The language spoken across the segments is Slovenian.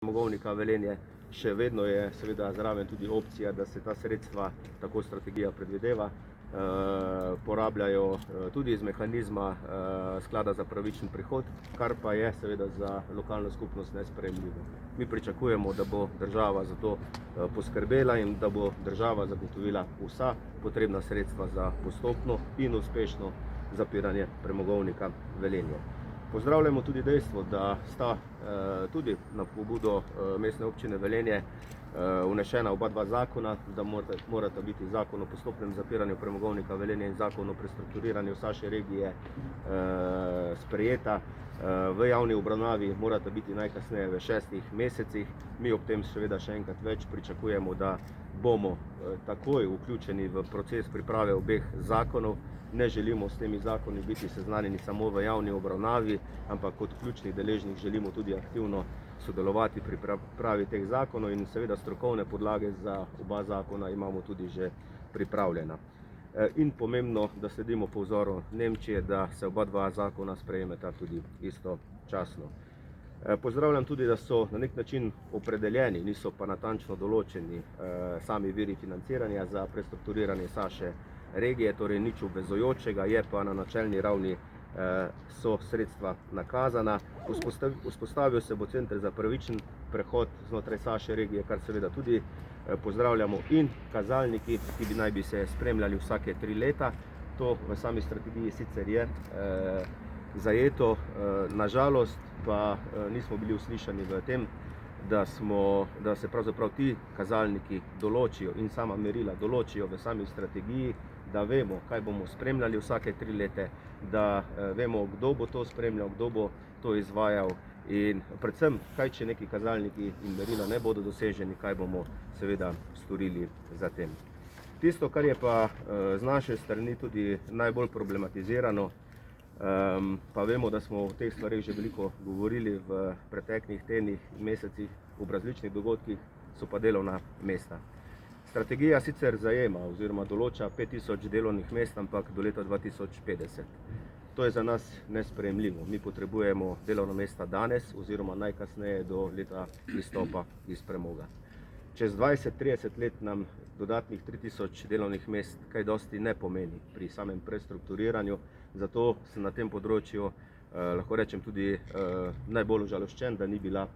Premogovnika Velenje. Še vedno je seveda zraven tudi opcija, da se ta sredstva, tako strategija predvideva, porabljajo tudi iz mehanizma sklada za pravičen prehod, kar pa je seveda za lokalno skupnost nesprejemljivo. Mi pričakujemo, da bo država za to poskrbela in da bo država zagotovila vsa potrebna sredstva za postopno in uspešno zapiranje Premogovnika Velenje. Pozdravljamo tudi dejstvo, da sta tudi na pobudo mestne občine Velenje vnešena oba dva zakona, da morata biti zakon o postopnem zapiranju Premogovnika Velenje in zakon o prestrukturiranju Saše regije sprejeta. V javni obravnavi morata biti najkasneje v 6 mesecih. Mi ob tem seveda še enkrat več pričakujemo, da bomo takoj vključeni v proces priprave obeh zakonov. Ne želimo s temi zakoni biti seznanjeni samo v javni obravnavi, ampak kot ključni deležnik želimo tudi aktivno sodelovati pri pripravi teh zakonov in seveda strokovne podlage za oba zakona imamo tudi že pripravljena. In pomembno, da sledimo po vzoru Nemčije, da se oba dva zakona sprejmeta tudi istočasno. Pozdravljam tudi, da so na nek način opredeljeni, niso pa natančno določeni sami viri financiranja za prestrukturiranje Saše regije, torej nič obvezujočega, je pa na načelni ravni so sredstva nakazana. Vzpostavil se bo center za pravičen prehod znotraj Saše regije, kar seveda tudi pozdravljamo, in kazalniki, ki naj bi se spremljali vsake 3 leta. To v sami strategiji sicer je zajeto, nažalost pa nismo bili uslišani v tem, da se pravzaprav ti kazalniki določijo in sama merila določijo v sami strategiji, da vemo, kaj bomo spremljali vsake 3 leta, da vemo, kdo bo to spremljal, kdo bo to izvajal in predvsem, kaj če neki kazalniki in merila ne bodo doseženi, kaj bomo seveda storili za tem. Tisto, kar je pa z naše strani tudi najbolj problematizirano, pa vemo, da smo o teh stvareh že veliko govorili v preteklih tednih, mesecih, ob različnih dogodkih, so pa delovna mesta. Strategija sicer zajema oziroma določa 5000 delovnih mest, ampak do leta 2050. To je za nas nesprejemljivo. Mi potrebujemo delovna mesta danes oziroma najkasneje do leta izstopa iz premoga. Čez 20-30 let nam dodatnih 3000 delovnih mest kaj dosti ne pomeni pri samem prestrukturiranju, zato sem na tem področju, lahko rečem, tudi najbolj užaloščen, da ni bila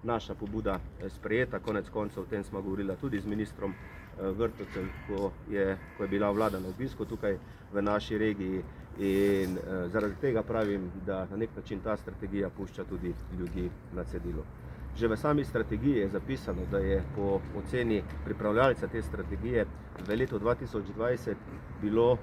naša pobuda sprejeta. Konec koncev o tem smo govorili tudi z ministrom Vrtovcem, ko je bila vlada na obisku tukaj v naši regiji, in zaradi tega pravim, da na nek način ta strategija pušča tudi ljudi na cedilu. Že v sami strategiji je zapisano, da je po oceni pripravljalca te strategije v letu 2020 bilo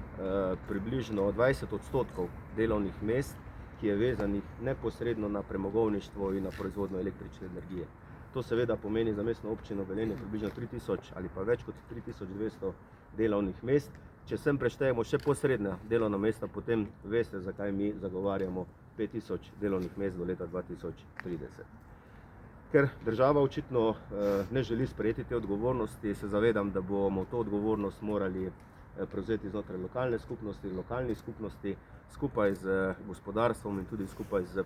približno 20% delovnih mest, ki je vezanih neposredno na premogovništvo in na proizvodnjo električne energije. To seveda pomeni za mestno občino Velenje približno 3000 ali pa več kot 3200 delovnih mest. Če sem preštejemo še posredna delovna mesta, potem veste, zakaj mi zagovarjamo 5000 delovnih mest do leta 2030. Ker država očitno ne želi sprejeti te odgovornosti, se zavedam, da bomo to odgovornost morali prevzeti znotraj lokalne skupnosti, lokalnih skupnosti, skupaj z gospodarstvom in tudi skupaj z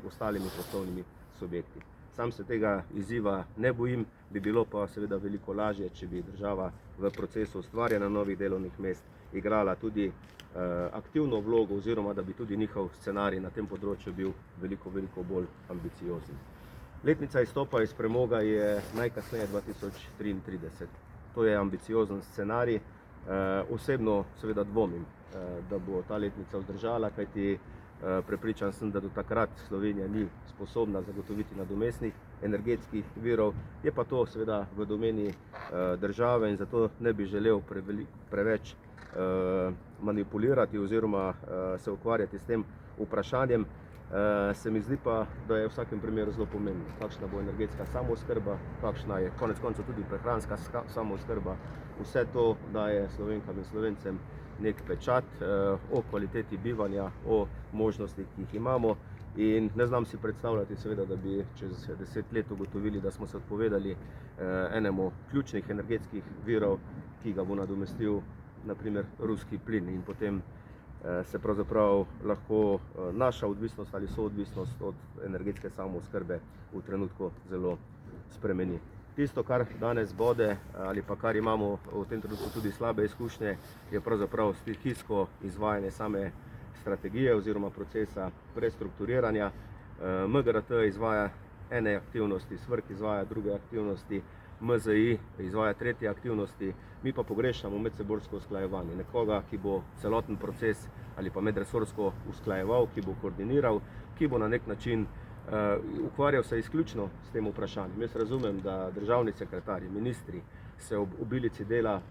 ostalimi poslovnimi subjekti. Sam se tega izziva ne bojim, bi bilo pa seveda veliko lažje, če bi država v procesu ustvarjanja novih delovnih mest igrala tudi aktivno vlogo oziroma da bi tudi njihov scenarij na tem področju bil veliko bolj ambiciozen. Letnica izstopa iz premoga je najkasneje 2033. To je ambiciozen scenarij. Osebno seveda dvomim, da bo ta letnica vzdržala, kajti prepričan sem, da do takrat Slovenija ni sposobna zagotoviti nadomestnih energetskih virov. Je pa to seveda v domeni države in zato ne bi želel preveč manipulirati oziroma se ukvarjati s tem vprašanjem. Se mi zdi pa, da je v vsakem primeru zelo pomembno, kakšna bo energetska samooskrba, kakšna je konec koncev tudi prehranska samooskrba. Vse to daje Slovenkam in Slovencem nek pečat o kvaliteti bivanja, o možnostih, ki jih imamo, in ne znam si predstavljati seveda, da bi čez 10 let ugotovili, da smo se odpovedali enemu ključnih energetskih virov, ki ga bo nadomestil na primer ruski plin, in potem se pravzaprav lahko naša odvisnost ali soodvisnost od energetske samooskrbe v trenutku zelo spremeni. Tisto, kar danes bode ali pa kar imamo v tem trenutku tudi slabe izkušnje, je pravzaprav stihijsko izvajanje same strategije oziroma procesa prestrukturiranja. MGRT izvaja ene aktivnosti, SVRK izvaja druge aktivnosti, MZI izvaja tretje aktivnosti, mi pa pogrešamo medsebojsko usklajevanje. Nekoga, ki bo celoten proces ali pa medresorsko usklajeval, ki bo koordiniral, ki bo na nek način ukvarjal se izključno s tem vprašanjem. Jaz razumem, da državni sekretarji, ministri se ob obilici dela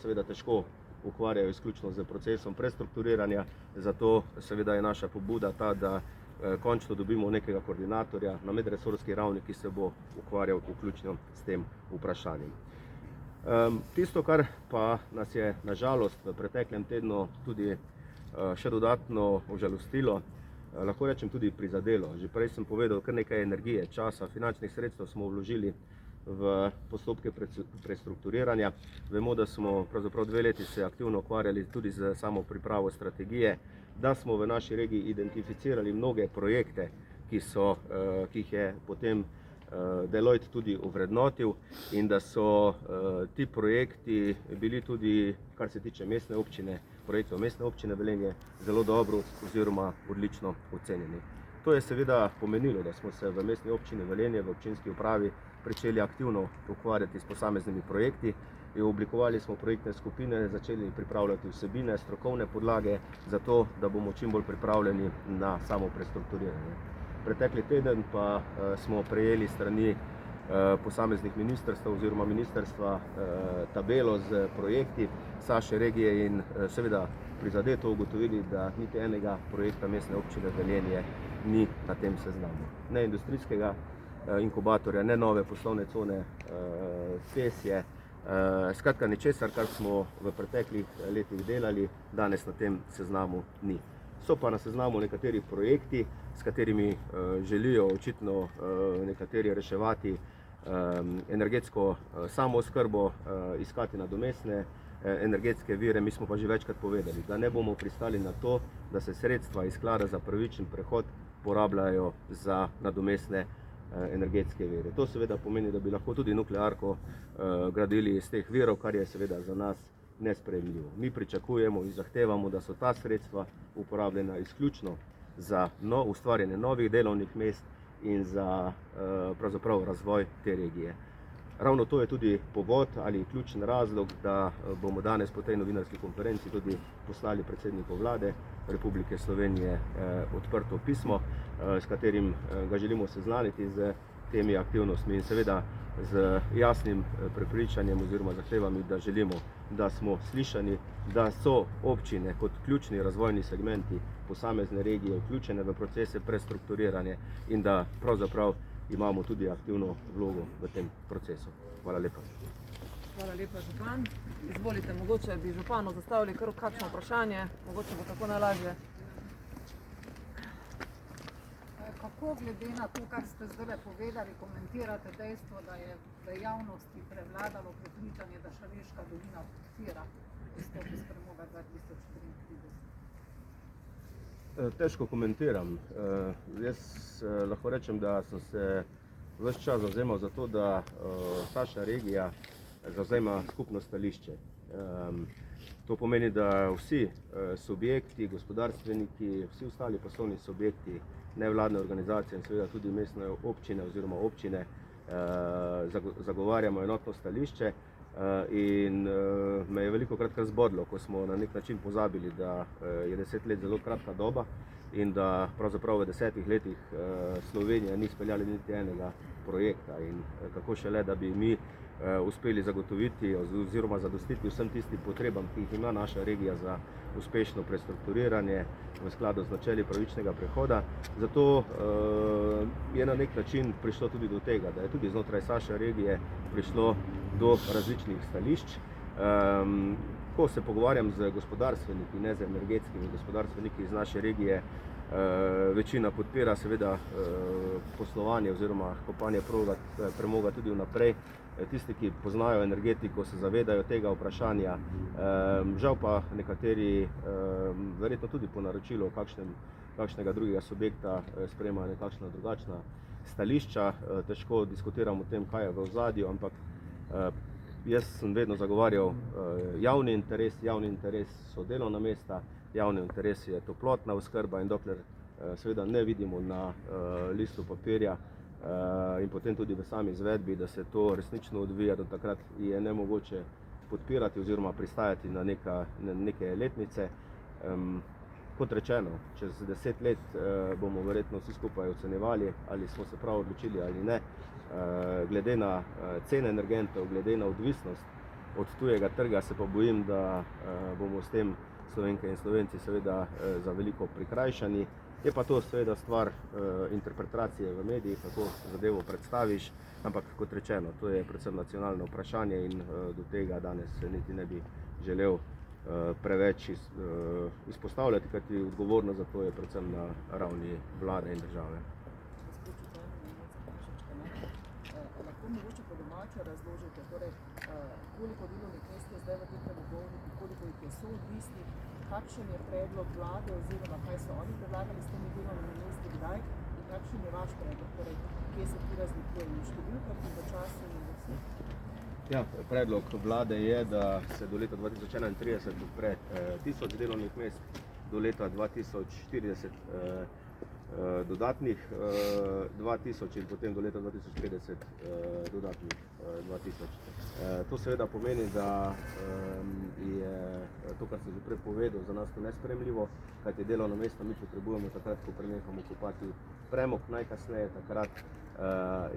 seveda težko ukvarjajo izključno z procesom prestrukturiranja, zato seveda je naša pobuda ta, da končno dobimo nekega koordinatorja na medresorski ravni, ki se bo ukvarjal vključno s tem vprašanjem. Tisto, kar pa nas je na žalost v preteklem tednu tudi še dodatno užalostilo, lahko rečem tudi prizadelo. Že prej sem povedal, kar nekaj energije, časa, finančnih sredstev smo vložili v postopke prestrukturiranja. Vemo, da smo pravzaprav 2 leti se aktivno ukvarjali tudi z samo pripravo strategije, da smo v naši regiji identificirali mnoge projekte, ki jih je potem Deloitte tudi ovrednotil in da so ti projekti bili tudi, kar se tiče mestne občine, projektov mestne občine Velenje, zelo dobro oziroma odlično ocenjeni. To je seveda pomenilo, da smo se v mestni občini Velenje, v občinski upravi, pričeli aktivno ukvarjati s posameznimi projekti. Oblikovali smo projektne skupine, začeli pripravljati vsebine, strokovne podlage, zato da bomo čim bolj pripravljeni na samo prestrukturiranje. Pretekli teden pa smo prejeli strani posameznih ministrstv oziroma ministrstva tabelo z projekti naše regije in seveda prizadeto ugotovili, da niti enega projekta mestne občine Velenje ni na tem seznamu. Ne industrijskega inkubatorja, ne nove poslovne cone, cesje, skratka ničesar, kar smo v preteklih letih delali, danes na tem seznamu ni. So pa na seznamu nekateri projekti, s katerimi želijo očitno nekateri reševati energetsko samooskrbo, iskati nadomestne energetske vire. Mi smo pa že večkrat povedali, da ne bomo pristali na to, da se sredstva iz sklada za pravičen prehod porabljajo za nadomestne energetske vire. To seveda pomeni, da bi lahko tudi nuklearko gradili iz teh virov, kar je seveda za nas nesprejemljivo. Mi pričakujemo in zahtevamo, da so ta sredstva uporabljena izključno za ustvarjanje novih delovnih mest in za pravzaprav razvoj te regije. Ravno to je tudi povod ali ključen razlog, da bomo danes po tej novinarski konferenci tudi poslali predsedniku Vlade Republike Slovenije odprto pismo, s katerim ga želimo seznaniti z temi aktivnostmi in seveda z jasnim prepričanjem oziroma zahtevami, da želimo, da smo slišani, da so občine kot ključni razvojni segmenti posamezne regije vključene v procese prestrukturiranja in da pravzaprav imamo tudi aktivno vlogo v tem procesu. Hvala lepa. Hvala lepa, župan. Izvolite, mogoče bi županu zastavili kar kakšno vprašanje, mogoče bo tako najlažje. Kako glede na to, kar ste zdaj povedali, komentirate dejstvo, da je v javnosti prevladalo prepričanje, da Šaleška dolina podpira izstop iz premoga 2034? Težko komentiram. Jaz lahko rečem, da sem se ves čas zavzemal za to, da naša regija zavzema skupno stališče. To pomeni, da vsi subjekti, gospodarstveniki, vsi ostali poslovni subjekti, nevladne organizacije in seveda tudi mestne občine oziroma občine zagovarjamo enotno stališče in me je velikokrat kar zbodlo, ko smo na nek način pozabili, da je 10 let zelo kratka doba in da pravzaprav v 10 letih Slovenija ni speljala niti enega projekta in kako šele, da bi mi uspeli zagotoviti oziroma zadostiti vsem tistim potrebam, ki jih ima naša regija za uspešno prestrukturiranje v skladu z načeli pravičnega prehoda. Zato je na nek način prišlo tudi do tega, da je tudi znotraj naše regije prišlo do različnih stališč. Ko se pogovarjam z gospodarstveniki, ne z energetskimi gospodarstveniki iz naše regije, večina podpira seveda poslovanje oziroma kopanje premoga tudi vnaprej. Tisti, ki poznajo energetiko, se zavedajo tega vprašanja. Žal pa nekateri, verjetno tudi po naročilu kakšnega drugega subjekta, sprejemajo nekakšna drugačna stališča, težko diskutiramo o tem, kaj je v ozadju, ampak jaz sem vedno zagovarjal javni interes so delovna mesta, javni interes je toplotna oskrba in dokler seveda ne vidimo na listu papirja in potem tudi v sami izvedbi, da se to resnično odvija, do takrat je nemogoče podpirati oziroma pristajati na neke letnice. Kot rečeno, čez 10 let bomo verjetno vsi skupaj ocenjevali, ali smo se prav odločili ali ne. Glede na cene energentov, glede na odvisnost od tujega trga, se pa bojim, da bomo s tem Slovenke in Slovenci seveda za veliko prikrajšani. Je pa to seveda stvar interpretacije v medijih, kako zadevo predstaviš, ampak kot rečeno, to je predvsem nacionalno vprašanje in do tega danes niti ne bi želel preveč izpostavljati, kajti odgovornost za to je predvsem na ravni vlade in države. Lahko mogoče po domače razložite, torej, koliko delovnih mest je zdaj v tem premogovniku, koliko jih je soodvisnih, kakšen je predlog vlade oziroma kaj so oni predlagali s temi delovnimi mesti, kdaj in kakšen je vaš predlog, torej, kje se ti razlikuje v številkah in v času in v vseh? Ja, predlog vlade je, da se do leta 2031 odpre 1000 delovnih mest, do leta 2040 dodatnih 2000 in potem do leta 2050 dodatnih 2000. To seveda pomeni, da je to, kar sem že prej povedal, za nas to nesprejemljivo, kajti delovna mesta mi potrebujemo takrat, ko prenehamo kopati premog, najkasneje takrat.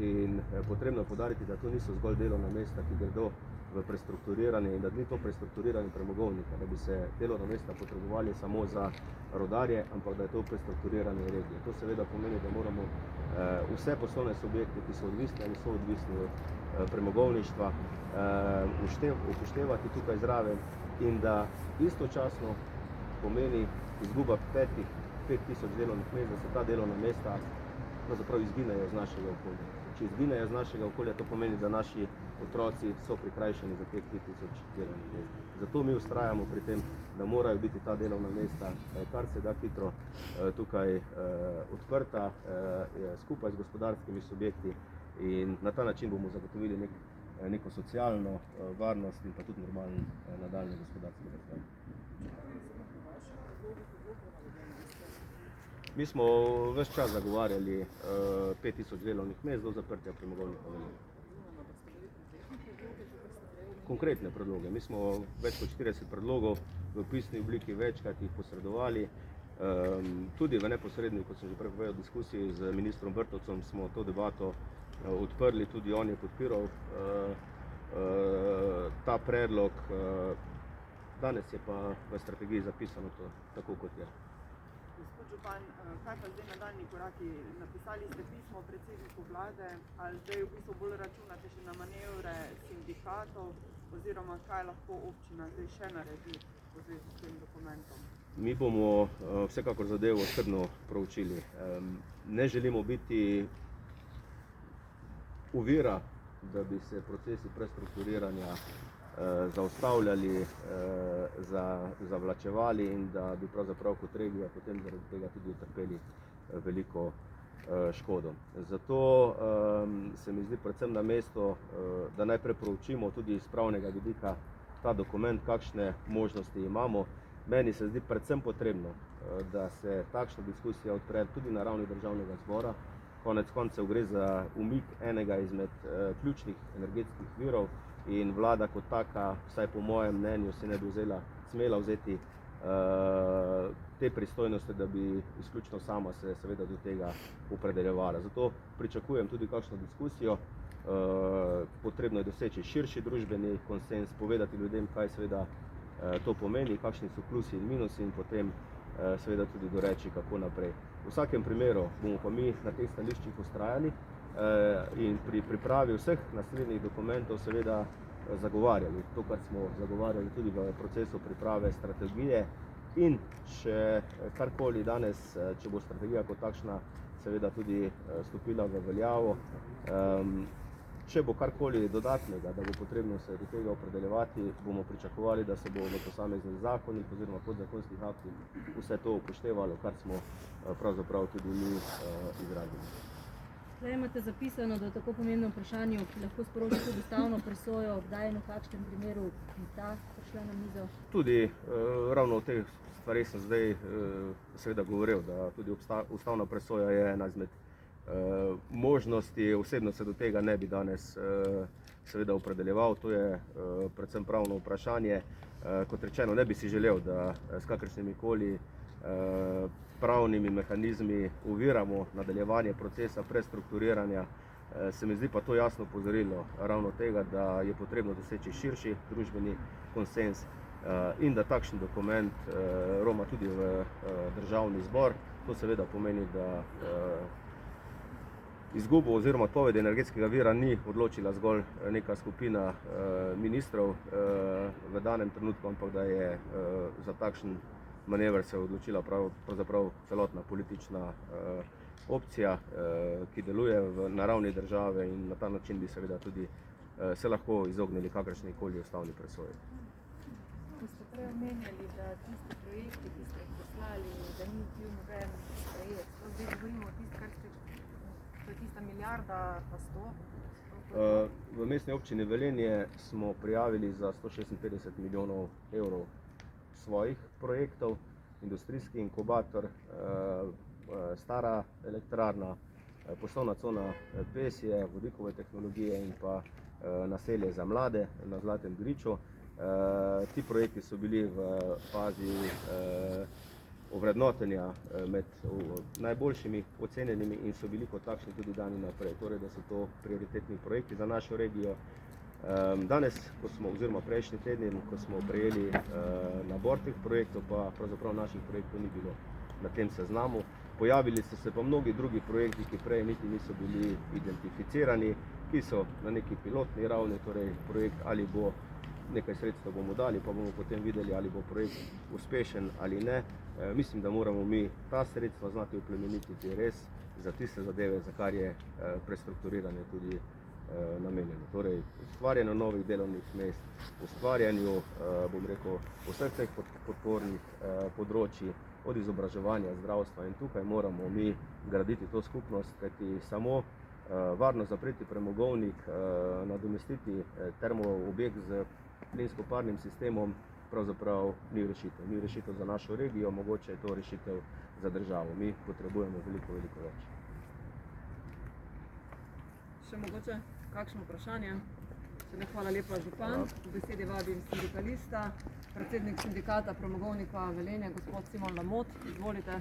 In potrebno je poudariti, da to niso zgolj delovna mesta, ki gredo v prestrukturiranje in da ni to prestrukturiranje premogovnika, da bi se delovna mesta potrebovali samo za rodarje, ampak da je to prestrukturiranje regije. To seveda pomeni, da moramo vse poslovne subjekte, ki so odvisni ali so odvisni od premogovništva, upoštevati tukaj zraven in da istočasno pomeni izguba 5000 delovnih mest, da se ta delovna mesta pravzaprav izginejo iz našega okolja. Če izginejo iz našega okolja, to pomeni, da naši otroci so prikrajšani za teh 5000 delovnih mest. Zato mi vztrajamo pri tem, da morajo biti ta delovna mesta kar se da hitro tukaj odprta skupaj z gospodarskimi subjekti in na ta način bomo zagotovili neko socialno varnost in pa tudi normalen nadaljni gospodarski razvoj. Mi smo ves čas zagovarjali 5000 delovnih mest do zaprtja premogovnika Velenje. Konkretne predloge. Mi smo več kot 40 predlogov v pisni obliki večkrat jih posredovali. Tudi v neposredni, kot sem že prej povedal, diskusiji z ministrom Vrtovcem smo to debato odprli, tudi on je podpiral ta predlog. Danes je pa v strategiji zapisano to tako, kot je. Gospod župan, kaj pa zdaj nadaljnji koraki? Napisali ste pismo predsedniku vlade, ali zdaj v bistvu bolj računate še na manevre sindikatov, oziroma kaj lahko občina zdaj še naredi v zvezi s tem dokumentom? Mi bomo vsekakor zadevo skrbno proučili. Ne želimo biti ovira, da bi se procesi prestrukturiranja zaustavljali, zavlačevali in da bi pravzaprav kot regija potem zaradi tega tudi utrpeli veliko škodo. Zato se mi zdi predvsem na mesto, da najprej proučimo tudi iz pravnega vidika ta dokument, kakšne možnosti imamo. Meni se zdi predvsem potrebno, da se takšna diskusija odpre tudi na ravni državnega zbora. Konec koncev gre za umik enega izmed ključnih energetskih virov in vlada kot taka, vsaj po mojem mnenju, se ne bi smela vzeti te pristojnosti, da bi izključno sama se seveda do tega opredeljevala. Zato pričakujem tudi kakšno diskusijo. Potrebno je doseči širši družbeni konsens, povedati ljudem, kaj seveda to pomeni, kakšni so plusi in minusi in potem seveda tudi doreči, kako naprej. V vsakem primeru bomo pa mi na teh stališčih vztrajali in pri pripravi vseh naslednjih dokumentov seveda zagovarjali to, kar smo zagovarjali tudi v procesu priprave strategije in še karkoli danes, če bo strategija kot takšna seveda tudi stopila v veljavo. Če bo karkoli dodatnega, da bo potrebno se do tega opredeljevati, bomo pričakovali, da se bo v posameznih zakonih oziroma podzakonskih aktih vse to upoštevalo, kar smo pravzaprav tudi mi izrazili. Zdaj imate zapisano, da tako pomembno vprašanje, ki lahko sproži tudi ustavno presojo, kdaj in v kakšnem primeru bi ta prišla na mizo? Tudi ravno o teh stvareh sem zdaj seveda govoril, da tudi ustavna presoja je ena izmed možnosti. Osebno se do tega ne bi danes seveda opredeljeval, to je predvsem pravno vprašanje. Kot rečeno, ne bi si želel, da s kakršnimi koli pravnimi mehanizmi oviramo nadaljevanje procesa prestrukturiranja. Se mi zdi pa to jasno opozorilo ravno tega, da je potrebno doseči širši družbeni konsens in da takšen dokument roma tudi v državni zbor. To seveda pomeni, da izgubo oziroma odpoved energetskega vira ni odločila zgolj neka skupina ministrov v danem trenutku, ampak da je za takšen manever se odločila pravzaprav celotna politična opcija, ki deluje na ravni države, in na ta način bi seveda tudi se lahko izognili kakršni koli ustavni presoji. Ko ste prej omenjali, da tisti projekti, ki ste jih poslali, da ni bil noben sprejet, zdaj govorimo o tisti, kar ste, to je tista milijarda pa 100? V mestni občini Velenje smo prijavili za 156 milijonov evrov svojih projektov, industrijski inkubator, stara elektrarna, poslovna cona Pesje, vodikove tehnologije in pa naselje za mlade na Zlatem Griču. Ti projekti so bili v fazi ovrednotenja med najboljšimi ocenjenimi in so bili kot takšni tudi dani naprej, torej da so to prioritetni projekti za našo regijo. Danes, oziroma prejšnji teden, ko smo prejeli nabor teh projektov, pa pravzaprav naših projektov ni bilo na tem seznamu. Pojavili so se pa mnogi drugi projekti, ki prej niti niso bili identificirani, ki so na neki pilotni ravni, torej projekt ali bo nekaj sredstev bomo dali, pa bomo potem videli, ali bo projekt uspešen ali ne. Mislim, da moramo mi ta sredstva znati oplemenititi res za tiste zadeve, za kar je prestrukturiranje tudi namenjeno. Torej, ustvarjanju novih delovnih mest, ustvarjanju, bom rekel, vseh teh podpornih področji, od izobraževanja, zdravstva, in tukaj moramo mi graditi to skupnost, kajti samo varno zapreti premogovnik, nadomestiti termoobjekt z plinsko-parnim sistemom pravzaprav ni rešitev. Ni rešitev za našo regijo, mogoče je to rešitev za državo. Mi potrebujemo veliko več. Še mogoče kakšno vprašanje? Če ne, hvala lepa, župan. V besedi vabim sindikalista, predsednik sindikata Premogovnika Velenje, gospod Simon Lamot. Izvolite.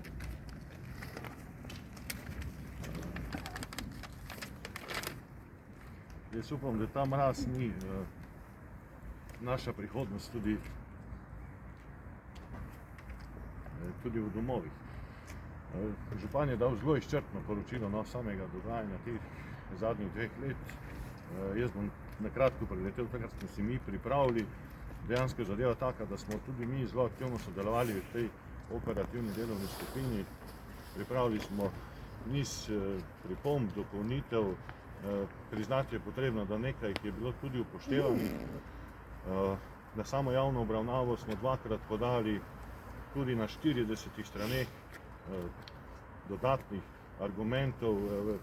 Jaz upam, da ta mraz ni naša prihodnost tudi v domovih. Župan je dal zelo izčrpno poročilo samega dogajanja teh zadnjih 2 let. Jaz bom na kratko preletel to, kar smo si mi pripravili. Dejansko je zadeva taka, da smo tudi mi zelo aktivno sodelovali v tej operativni delovni skupini. Pripravili smo niz pripomb, dopolnitev. Priznati je potrebno, da nekaj, ki je bilo tudi upoštevano. Na samo javno obravnavo smo 2-krat podali tudi na 40 straneh dodatnih argumentov,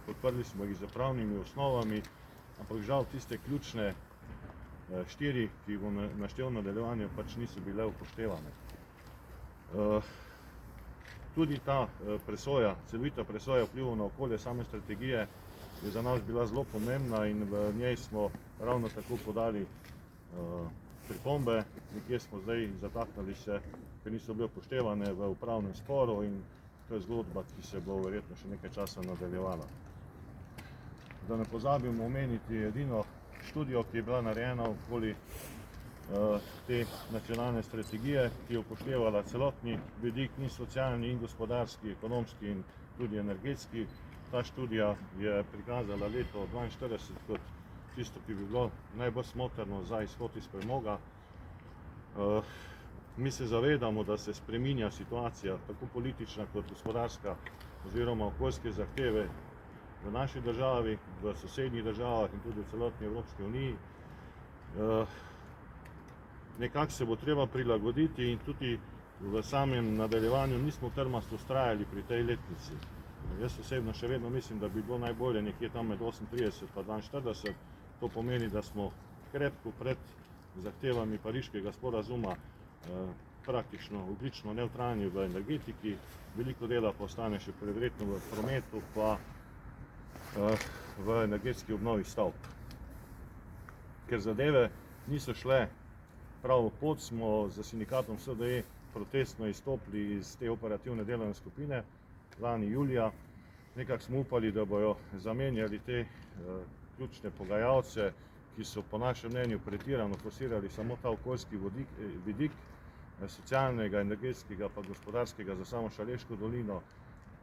podprli smo jih z pravnimi osnovami, ampak žal tiste ključne 4, ki jih bom naštel v nadaljevanju, pač niso bile upoštevane. Tudi ta presoja, celovita presoja vplivov na okolje same strategije je za nas bila zelo pomembna in v njej smo ravno tako podali pripombe. Nekje smo zdaj zataknili se, ker niso bile upoštevane v upravnem sporu, in to je zgodba, ki se bo verjetno še nekaj časa nadaljevala. Da ne pozabim omeniti edino študijo, ki je bila narejena okoli te nacionalne strategije, ki je upoštevala celotni vidik, in socialni, in gospodarski, ekonomski in tudi energetski. Ta študija je prikazala leto 2042 kot tisto, ki bi bilo najbolj smotrno za izhod iz premoga. Mi se zavedamo, da se spreminja situacija, tako politična kot gospodarska, oziroma okoljske zahteve v naši državi, v sosednjih državah in tudi v celotni Evropski uniji. Nekako se bo treba prilagoditi in tudi v samem nadaljevanju nismo trmasto vztrajali pri tej letnici. Jaz osebno še vedno mislim, da bi bilo najbolje nekje tam med 38 pa 42. To pomeni, da smo krepko pred zahtevami Pariškega sporazuma praktično ogljično nevtralni v energetiki, veliko dela pa ostane še verjetno v prometu pa v energetski obnovi stavb. Ker zadeve niso šle pravo pot, smo z sindikatom SDE protestno izstopili iz te operativne delovne skupine lani julija. Nekako smo upali, da bojo zamenjali te ključne pogajalce, ki so po našem mnenju pretirano forsirali samo ta okoljski vidik, socialnega, energetskega pa gospodarskega za samo Šaleško dolino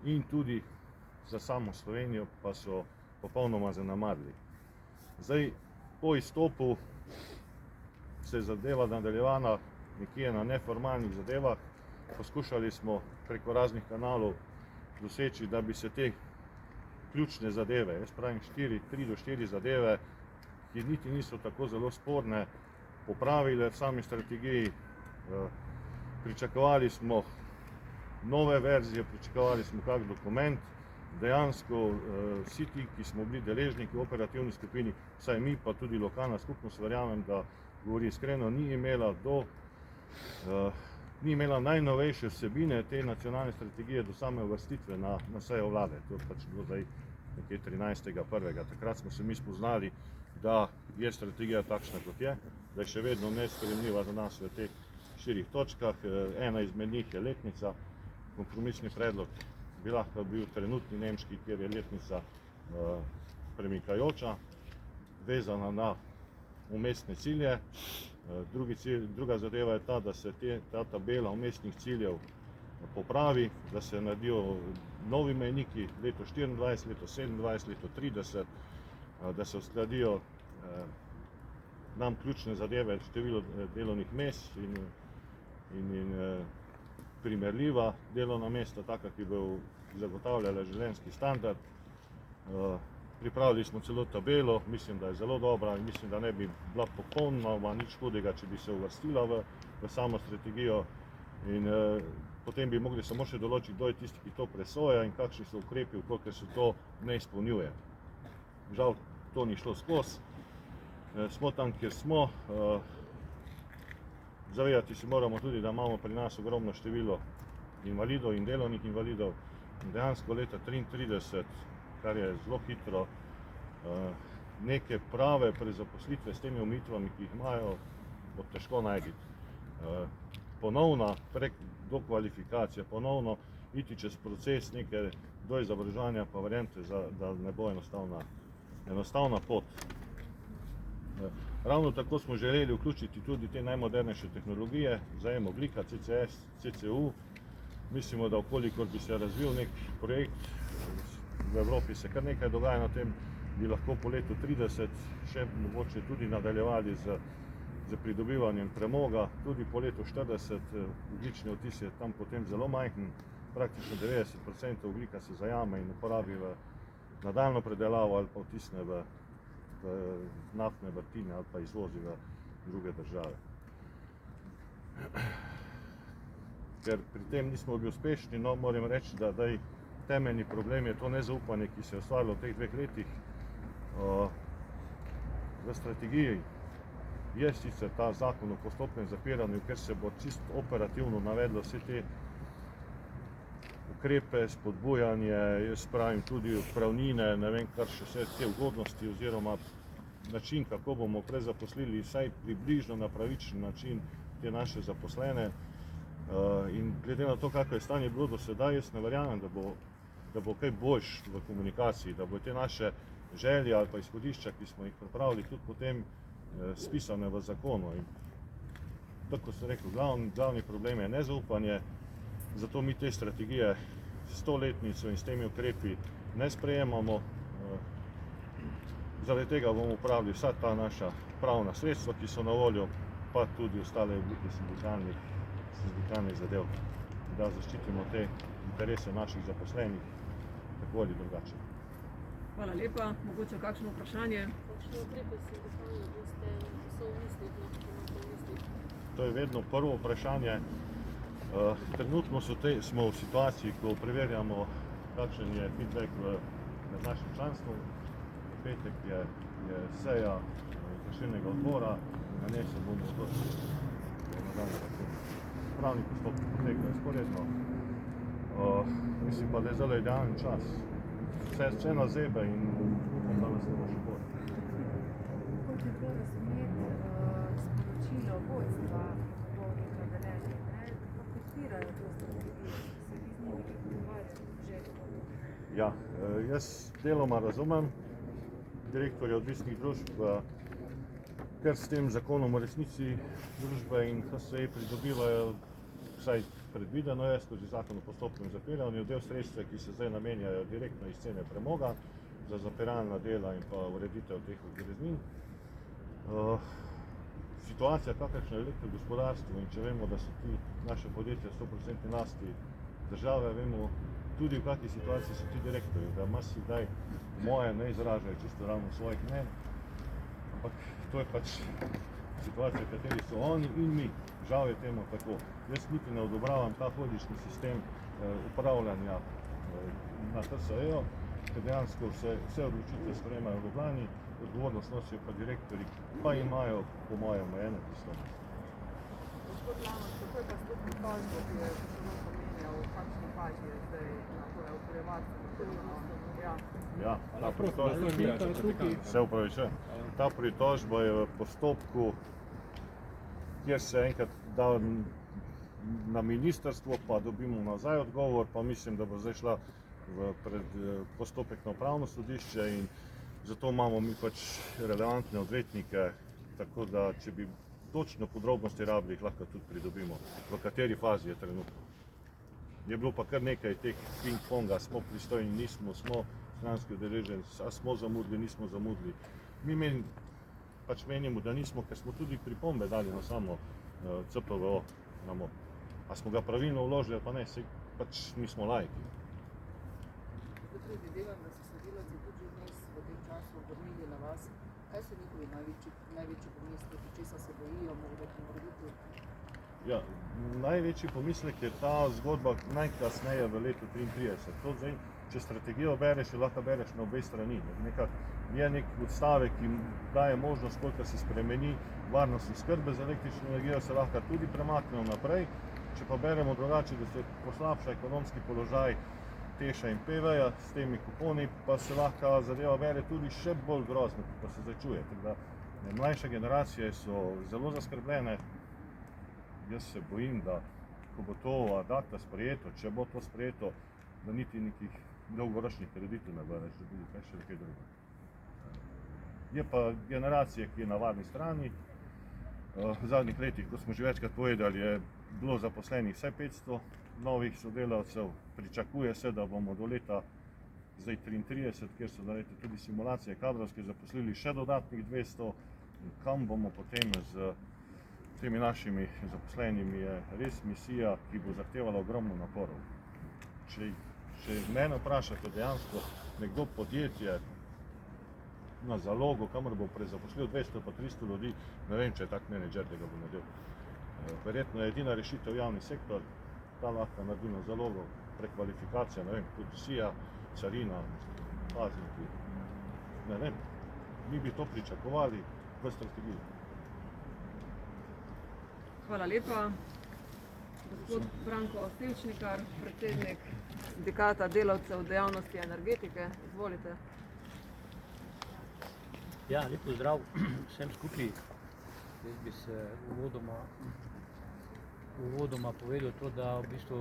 in tudi za samo Slovenijo pa so popolnoma zanemarili. Zdaj, po izstopu se je zadeva nadaljevala nekje na neformalnih zadevah. Poskušali smo preko raznih kanalov doseči, da bi se te ključne zadeve, jaz pravim 3 do 4 zadeve, ki niti niso tako zelo sporne, popravile v sami strategiji. Pričakovali smo nove verzije, pričakovali smo kak dokument. Dejansko vsi ti, ki smo bili deležniki v operativni skupini, vsaj mi pa tudi lokalna skupnost, verjamem, da govori iskreno, ni imela najnovejše vsebine te nacionalne strategije do same uvrstitve na sejo vlade. To je pač bilo zdaj nekje 13.1. Takrat smo se mi spoznali, da je strategija takšna, kot je, da je še vedno nesprejemljiva za nas v teh 4 točkah. Ena izmed njih je letnica, kompromisni predlog bi lahko bil trenutni nemški, kjer je letnica premikajoča, vezana na umestne cilje. Druga zadeva je ta, da se ta tabela umestnih ciljev popravi, da se naredijo novi mejniki, leto 24, leto 27, leto 30, da se uskladijo nam ključne zadeve, število delovnih mest in primerljiva delovna mesta, taka, ki bo zagotavljala življenjski standard. Pripravili smo celo tabelo, mislim, da je zelo dobra in mislim, da ne bi bila popolnoma nič hudega, če bi se uvrstila v samo strategijo. In potem bi mogli samo še določiti, kdo je tisti, ki to presoja in kakšni so ukrepi, koliko se to ne izpolnjuje. Žal to ni šlo skozi. Smo tam, kjer smo. Zavedati se moramo tudi, da imamo pri nas ogromno število invalidov in delovnih invalidov. In dejansko leta 1933, kar je zelo hitro, neke prave prezaposlitve s temi omejitvami, ki jih imajo, bo težko najti. Ponovna dokvalifikacija, ponovno iti čez proces neke doizobraževanja, pa verjemite, da ne bo enostavna pot. Ravno tako smo želeli vključiti tudi te najmodernejše tehnologije, zajem ogljika, CCS, CCU. Mislimo, da okolikor bi se razvil nek projekt, v Evropi se kar nekaj dogaja na tem, bi lahko po letu 30 še mogoče tudi nadaljevali z pridobivanjem premoga. Tudi po letu 40 ogljični odtis je tam potem zelo majhen, praktično 90% ogljika se zajame in uporabi v nadaljno predelavo ali pa vtisne v naftne vrtine ali pa izvozi v druge države. Ker pri tem nismo bili uspešni, no moram reči, da temeljni problem je to nezaupanje, ki se je ustvarilo v teh 2 letih. V strategiji je sicer ta zakon o postopnem zapiranju, ker se bo čisto operativno navedlo vse te ukrepe, spodbujanje, jaz pravim tudi odpravnine, ne vem kar še vse te ugodnosti oziroma način, kako bomo prezaposlili vsaj približno na pravičen način te naše zaposlene. In glede na to, kako je stanje bilo do sedaj, jaz ne verjamem, da bo kaj boljš v komunikaciji, da bo te naše želje ali pa izhodišča, ki smo jih pripravili, tudi potem spisane v zakonu. In tako kot sem rekel, glavni problem je nezaupanje, zato mi te strategije s 100-letnico in s temi ukrepi ne sprejemamo. Zaradi tega bomo uporabili vsa ta naša pravna sredstva, ki so na voljo, pa tudi ostale oblike sindikalnih zadev, da zaščitimo te interese naših zaposlenih, tako ali drugače. Hvala lepa. Mogoče kakšno vprašanje? Kakšne ukrepe sindikalne boste soumislili, To je vedno prvo vprašanje. Trenutno smo v situaciji, ko preverjamo kakšen je feedback med našim članstvom. V petek je seja izvršilnega odbora, na njej se bomo odločili. Pravni postopki potekajo sporedno. Mislim pa, da je zelo idealen čas. Vse na zebe in upam, da nas ne bo še bolj. Kot je bilo razumeti sporočilo vodstva Premogovnika Velenje, kako podpirajo to strategijo, se vi z njimi pogovarjate že? Ja, jaz deloma razumem direktorja odvisnih družb, ker s tem zakonom v resnici družbe in HSE pridobivajo, vsaj predvideno je skozi zakon o postopnem zapiranju, del sredstva, ki se zdaj namenjajo direktno iz cene premoga za zapiralna dela in pa ureditev teh odreznin. Situacija, kakršna je v gospodarstvu, in če vemo, da so ti naše podjetja 100% lasti države, vemo tudi v kakšni situaciji so ti direktorji, da marsikdaj moje ne izražajo čisto ravno svojih mnenj, ampak to je pač situacija, v kateri so oni in mi. Žal je temu tako. Jaz niti ne odobravam ta holični sistem upravljanja na HSE-ju, ker dejansko vse odločitve sprejemajo v Ljubljani, odgovornost nosijo pa direktorji, pa imajo po mojem omejene pristojnosti. Gospod Lamoc, kako je pa s to pritožbo, ki je zelo pomenjal, v kakšni fazi je zdaj na to okoljevarstveno? Ja, ta pritožba, se upravičujem, ta pritožba je v postopku, kjer se enkrat da na ministrstvo, pa dobimo nazaj odgovor, pa mislim, da bo zdaj šla pred postopek na upravno sodišče in zato imamo mi pač relevantne odvetnike, tako da če bi točno podrobnosti rabili, jih lahko tudi pridobimo, v kateri fazi je trenutno. Je bilo pa kar nekaj teh ping-ponga, smo pristojni, nismo, smo stranski udeleženci, a smo zamudili, nismo zamudili. Mi pač menimo, da nismo, ker smo tudi pripombe dali na samo CPVO. A smo ga pravilno vložili ali pa ne, saj pač nismo laiki. Zdaj predvidevam, da so se delavci tudi vmes v tem času obrnili na vas. Kaj so njihovi največji pomisleki, česa se bojijo, morebiti? Ja, največji pomislek je ta zgodba najkasneje v letu 1933. To zdaj, če strategijo bereš, jo lahko bereš na obe strani. Je nek odstavek, ki daje možnost, koliko se spremeni varnost oskrbe z električno energijo, se lahko tudi premaknejo naprej. Če pa beremo drugače, da se poslabša ekonomski položaj Teša in PV-ja s temi kuponi, pa se lahko zadeva bere tudi še bolj grozno, kot pa se zdaj čuje. Mlajše generacije so zelo zaskrbljene. Jaz se bojim, da ko bo to ad acta sprejeto, če bo to sprejeto, da niti nekih dolgoročnih kreditov ne bo več dobili, kaj še nekaj drugo. Je pa generacija, ki je na varni strani. V zadnjih letih, kot smo že večkrat povedali, je bilo zaposlenih vsaj 500 novih sodelavcev. Pričakuje se, da bomo do leta 2033, kjer so narejene tudi simulacije kadrovske, zaposlili še dodatnih 200. Kam bomo potem z temi našimi zaposlenimi, je res misija, ki bo zahtevala ogromno naporov. Če mene vprašate, dejansko nekdo podjetje na zalogo, kamor bo prezaposlil 200 pa 300 ljudi, ne vem, če je tak menedžer, da ga bo naredil. Verjetno je edina rešitev javni sektor, ta lahko naredi na zalogo, prekvalifikacija, ne vem, policija, carina, pazniki, ne vem. Mi bi to pričakovali v strategiji. Hvala lepa. Gospod Branko Sevčnikar, predsednik Sindikata delavcev dejavnosti energetike, izvolite. Ja, lep pozdrav vsem skupaj. Jaz bi se uvodoma povedal to, da v bistvu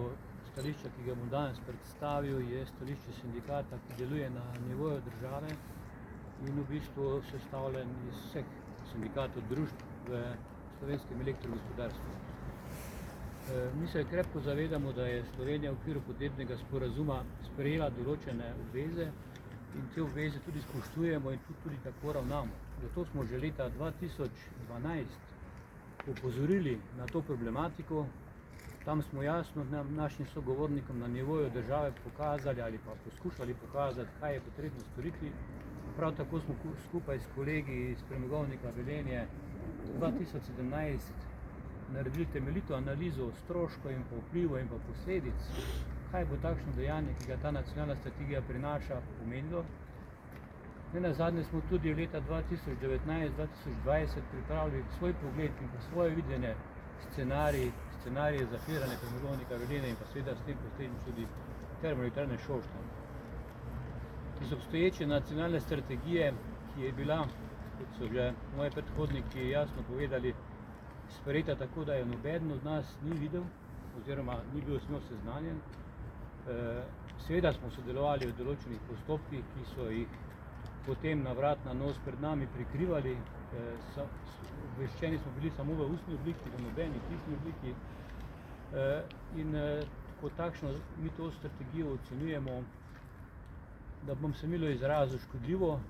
stališče, ki ga bom danes predstavil, je stališče sindikata, ki deluje na nivoju države in v bistvu sestavljen iz vseh sindikatov družb v slovenskem elektrogospodarstvu. Mi se krepko zavedamo, da je Slovenija v okviru podnebnega sporazuma sprejela določene obveze in te obveze tudi spoštujemo in tudi tako ravnamo. Zato smo že leta 2012 opozorili na to problematiko. Tam smo jasno našim sogovornikom na nivoju države pokazali ali pa poskušali pokazati, kaj je potrebno storiti. Prav tako smo skupaj s kolegi iz Premogovnika Velenje 2017 naredili temeljito analizo stroškov in pa vplivov in pa posledic, kaj bo takšno dejanje, ki ga ta nacionalna strategija prinaša, pomenilo. Nenazadnje smo tudi leta 2019-2020 pripravili svoj pogled in pa svoje videnje scenarije zapiranja premogovnika Velenje in pa seveda s tem posledično tudi termoelektrarne Šoštanj. Iz obstoječe nacionalne strategije, ki je bila, kot so že moji predhodniki jasno povedali, sprejeta tako, da je nobeden od nas ni videl oziroma ni bil s njo seznanjen. Seveda smo sodelovali v določenih postopkih, ki so jih potem na vrat na nos pred nami prikrivali. Obveščeni smo bili samo v ustni obliki, v nobeni pisni obliki. In kot takšno mi to strategijo ocenjujemo, da bom se milo izrazil, škodljivo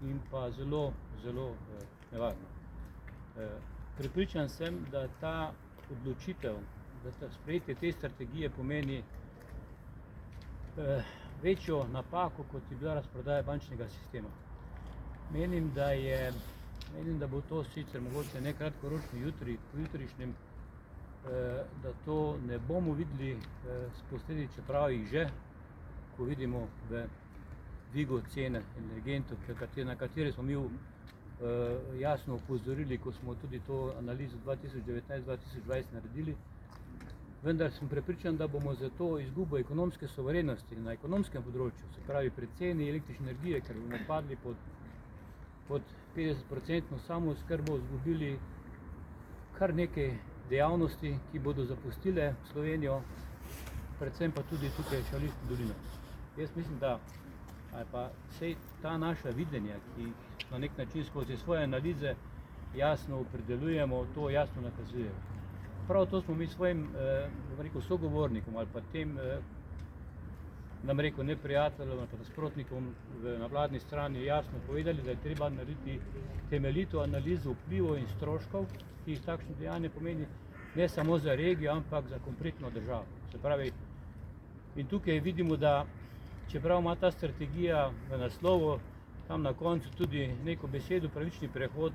in pa zelo, zelo nevarno. Prepričan sem, da ta odločitev, da sprejetje te strategije pomeni večjo napako, kot je bila razprodaja bančnega sistema. Menim, da bo to sicer mogoče ne kratkoročno jutri, po jutrišnjem, da to ne bomo videli s posledic, čeprav jih že, ko vidimo v dvigu cene energentov, na katere smo mi jasno opozorili, ko smo tudi to analizo 2019-2020 naredili. Vendar sem prepričan, da bomo za to izgubo ekonomske suverenosti na ekonomskem področju, se pravi pri ceni električne energije, ker bomo padli pod 50% samooskrbo, izgubili kar nekaj dejavnosti, ki bodo zapustile Slovenijo, predvsem pa tudi tukaj Šaleško dolino. Jaz mislim, da pa vsej ta naša videnja, ki na nek način skozi svoje analize jasno opredeljujemo, to jasno nakazujejo. Prav to smo mi svojim sogovornikom ali pa tem neprijateljem ali pa nasprotnikom na vladni strani jasno povedali, da je treba narediti temeljito analizo vplivov in stroškov, ki jih takšno dejanje pomeni, ne samo za regijo, ampak za kompletno državo. Se pravi, in tukaj vidimo, da čeprav ima ta strategija v naslovu tam na koncu tudi neko besedo pravični prehod,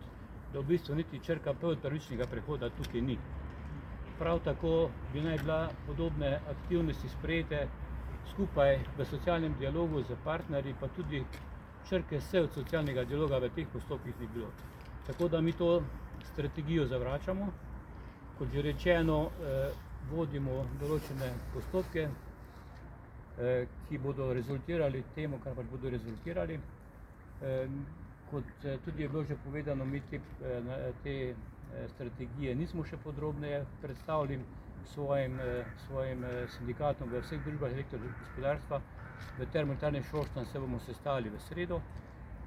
da v bistvu niti črka P od pravičnega prehoda tukaj ni. Prav tako bi naj bila podobne aktivnosti sprejete skupaj v socialnem dialogu z partnerji, pa tudi črke S od socialnega dialoga v teh postopkih ni bilo. Tako da mi to strategijo zavračamo. Kot že rečeno, vodimo določene postopke, ki bodo rezultirali temu, kar pač bodo rezultirali. Kot tudi je bilo že povedano, mi te strategije nismo še podrobneje predstavili svojim sindikatom v vseh družbah elektrogospodarstva. V termoelektrarni Šoštanj se bomo sestali v sredo,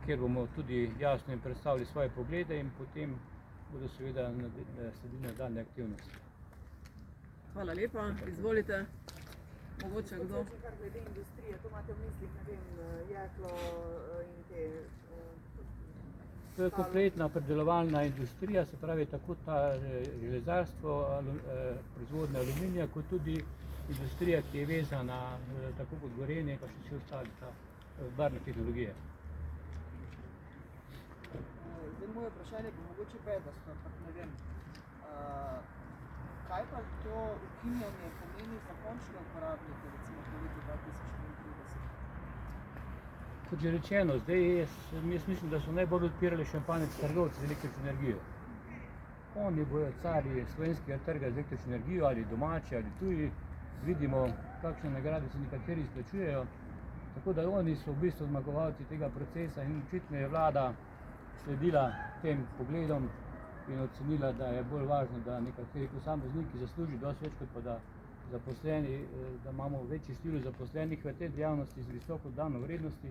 kjer bomo tudi jasno jim predstavili svoje poglede in potem bodo seveda sledile nadaljnje aktivnosti. Hvala lepa, izvolite. Mogoče kdo? Kar glede industrije, to imate v mislih, ne vem, jeklo in te... To je kompletna predelovalna industrija, se pravi tako ta železarstvo, proizvodnja aluminija, kot tudi industrija, ki je vezana tako kot Gorenje, pa še vsi ostali, ta barvne tehnologije. Zdaj moje vprašanje bo mogoče bedasto, ampak ne vem. Kaj pa to ukinjanje pomeni za končne uporabnike, recimo po letu 2034? Kot že rečeno, zdaj jaz mislim, da so najbolj odpirali šampanec trgovci z električno energijo. Oni bojo carji slovenskega trga z električno energijo, ali domači, ali tuji. Vidimo, kakšne nagrade se nekateri izplačujejo. Tako da oni so v bistvu zmagovalci tega procesa in očitno je vlada sledila tem pogledom in ocenila, da je bolj važno, da nekateri posamezniki zaslužijo dosti več, kot pa da zaposleni, da imamo večji število zaposlenih v tej dejavnosti z visoko dodano vrednosti,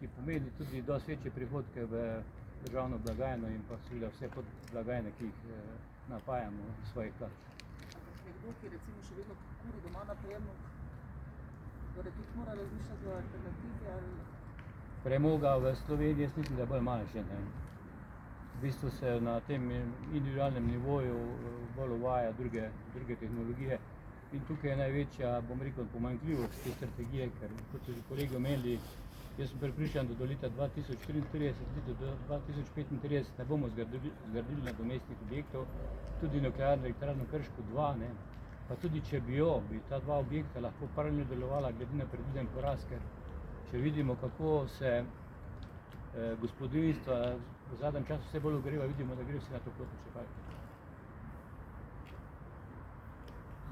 ki pomeni tudi dosti večje prihodke v državno blagajno in pa seveda vse podblagajne, ki jih napajamo iz svojih plač. Nekdo, ki recimo še vedno kuri doma na premog, torej tudi mora razmišljati o alternativi ali... Premoga v Sloveniji jaz mislim, da je bolj manjše. V bistvu se na tem individualnem nivoju bolj uvaja druge tehnologije in tukaj je največja, bom rekel, pomanjkljivost te strategije, ker kot so že kolegi omenili, jaz sem prepričan, da do leta 2034, do 2035 ne bomo zgradili nadomestnih objektov, tudi nuklearno elektrarno Krško 2, pa tudi če bi jo, bi ta dva objekta lahko paralelno delovala glede na predviden porast, ker če vidimo, kako se gospodinjstva v zadnjem času vse bolj ogreva, vidimo, da gre vse na toplotne črpalke.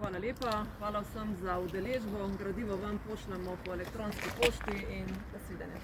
Hvala lepa, hvala vsem za udeležbo. Gradivo vam pošljemo po elektronski pošti in nasvidenje.